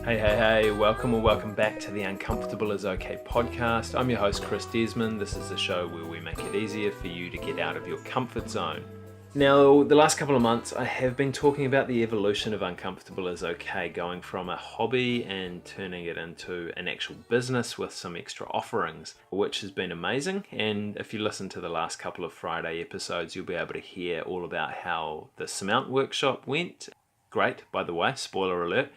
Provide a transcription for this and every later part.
Hey, welcome back to the Uncomfortable is Okay podcast. I'm your host, Chris Desmond. This is the show where we make it easier for you to get out of your comfort zone. Now, the last couple of months, I have been talking about the evolution of Uncomfortable is Okay, going from a hobby and turning it into an actual business with some extra offerings, which has been amazing. And if you listen to the last couple of Friday episodes, you'll be able to hear all about how the Surmount workshop went. Great, by the way, spoiler alert.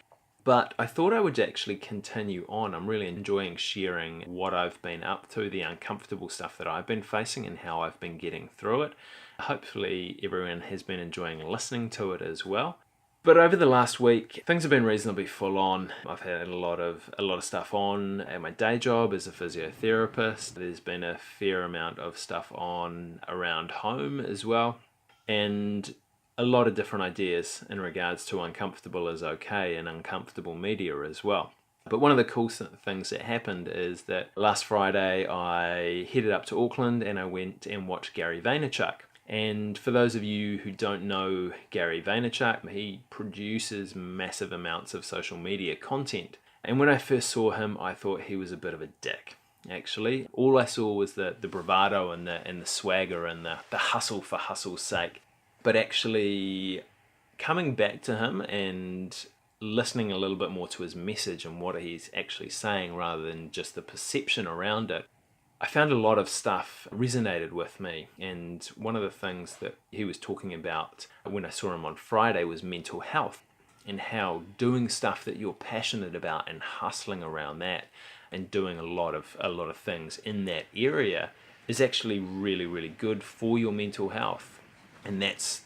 But I thought I would actually continue on. I'm really enjoying sharing what I've been up to, the uncomfortable stuff that I've been facing and how I've been getting through it. Hopefully everyone has been enjoying listening to it as well. But over the last week, things have been reasonably full on. I've had a lot of stuff on at my day job as a physiotherapist. There's been a fair amount of stuff on around home as well. And a lot of different ideas in regards to Uncomfortable is Okay and uncomfortable media as well. But one of the cool things that happened is that last Friday I headed up to Auckland and I went and watched Gary Vaynerchuk. And for those of you who don't know Gary Vaynerchuk, he produces massive amounts of social media content. And when I first saw him, I thought he was a bit of a dick. Actually, all I saw was the bravado and the swagger and the hustle for hustle's sake. But actually coming back to him and listening a little bit more to his message and what he's actually saying rather than just the perception around it, I found a lot of stuff resonated with me. And one of the things that he was talking about when I saw him on Friday was mental health and how doing stuff that you're passionate about and hustling around that and doing a lot of things in that area is actually really, really good for your mental health. And that's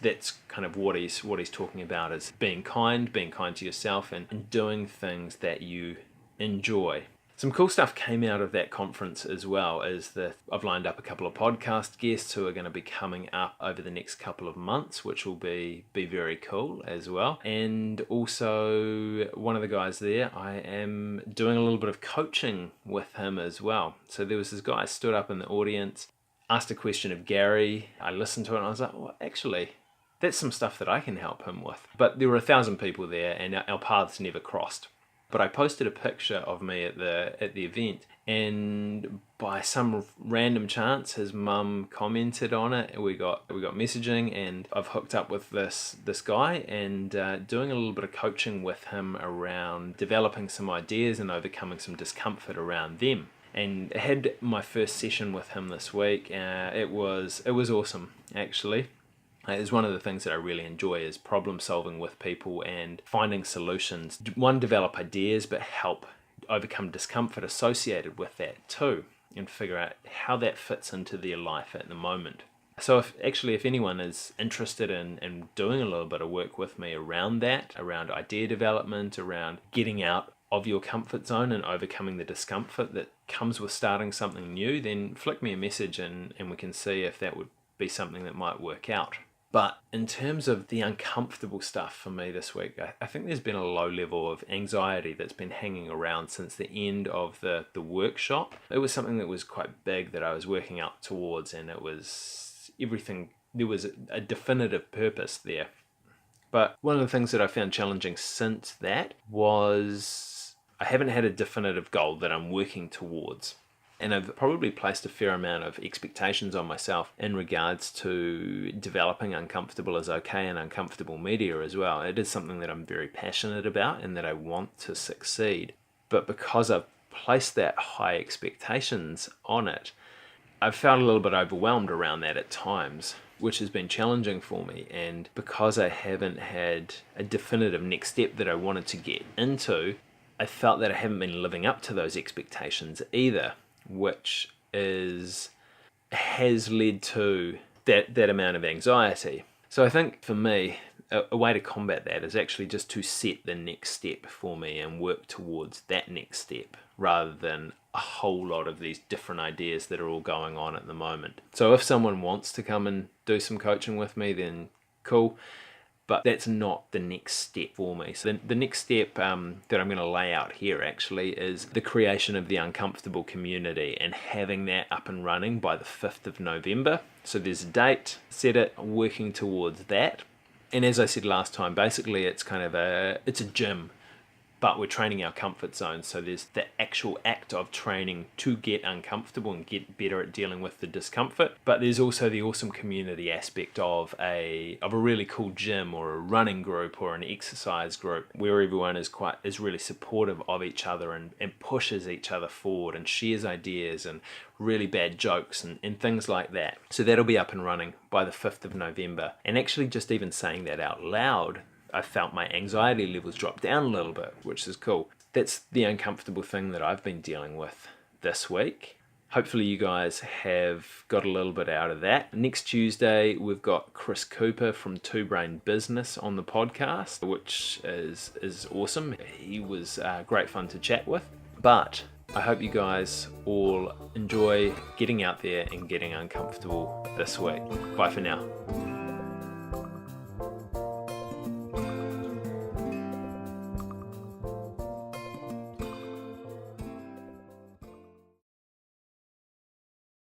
kind of what he's talking about, is being kind to yourself and doing things that you enjoy. Some cool stuff came out of that conference as well, as I've lined up a couple of podcast guests who are going to be coming up over the next couple of months, which will be very cool as well. And also one of the guys there, I am doing a little bit of coaching with him as well. So there was this guy stood up in the audience, asked a question of Gary. I listened to it and I was like, well, actually, that's some stuff that I can help him with. But there were 1,000 people there and our paths never crossed. But I posted a picture of me at the event, and by some random chance, his mum commented on it. We got messaging, and I've hooked up with this guy and doing a little bit of coaching with him around developing some ideas and overcoming some discomfort around them. And I had my first session with him this week. It was awesome, actually. It's one of the things that I really enjoy is problem solving with people and finding solutions. One, develop ideas, but help overcome discomfort associated with that too, and figure out how that fits into their life at the moment. So if anyone is interested in doing a little bit of work with me around that, around idea development, around getting out of your comfort zone and overcoming the discomfort that comes with starting something new, then flick me a message and we can see if that would be something that might work out. But in terms of the uncomfortable stuff for me this week, I think there's been a low level of anxiety that's been hanging around since the end of the workshop. It was something that was quite big that I was working up towards, and it was everything. There was a definitive purpose there. But one of the things that I found challenging since that was I haven't had a definitive goal that I'm working towards. And I've probably placed a fair amount of expectations on myself in regards to developing Uncomfortable is Okay and uncomfortable media as well. It is something that I'm very passionate about and that I want to succeed. But because I've placed that high expectations on it, I've felt a little bit overwhelmed around that at times, which has been challenging for me. And because I haven't had a definitive next step that I wanted to get into, I felt that I haven't been living up to those expectations either, which has led to that amount of anxiety. So I think for me, a way to combat that is actually just to set the next step for me and work towards that next step rather than a whole lot of these different ideas that are all going on at the moment. So if someone wants to come and do some coaching with me, then cool. But that's not the next step for me. So the next step that I'm going to lay out here actually is the creation of the Uncomfortable community and having that up and running by the 5th of November. So there's a date, set it, working towards that. And as I said last time, basically it's kind of it's a gym but we're training our comfort zone. So there's the actual act of training to get uncomfortable and get better at dealing with the discomfort. But there's also the awesome community aspect of a really cool gym or a running group or an exercise group where everyone is really supportive of each other and pushes each other forward and shares ideas and really bad jokes and things like that. So that'll be up and running by the 5th of November. And actually just even saying that out loud, I felt my anxiety levels drop down a little bit, which is cool. That's the uncomfortable thing that I've been dealing with this week. Hopefully you guys have got a little bit out of that. Next Tuesday, we've got Chris Cooper from Two Brain Business on the podcast, which is awesome. He was great fun to chat with. But I hope you guys all enjoy getting out there and getting uncomfortable this week. Bye for now.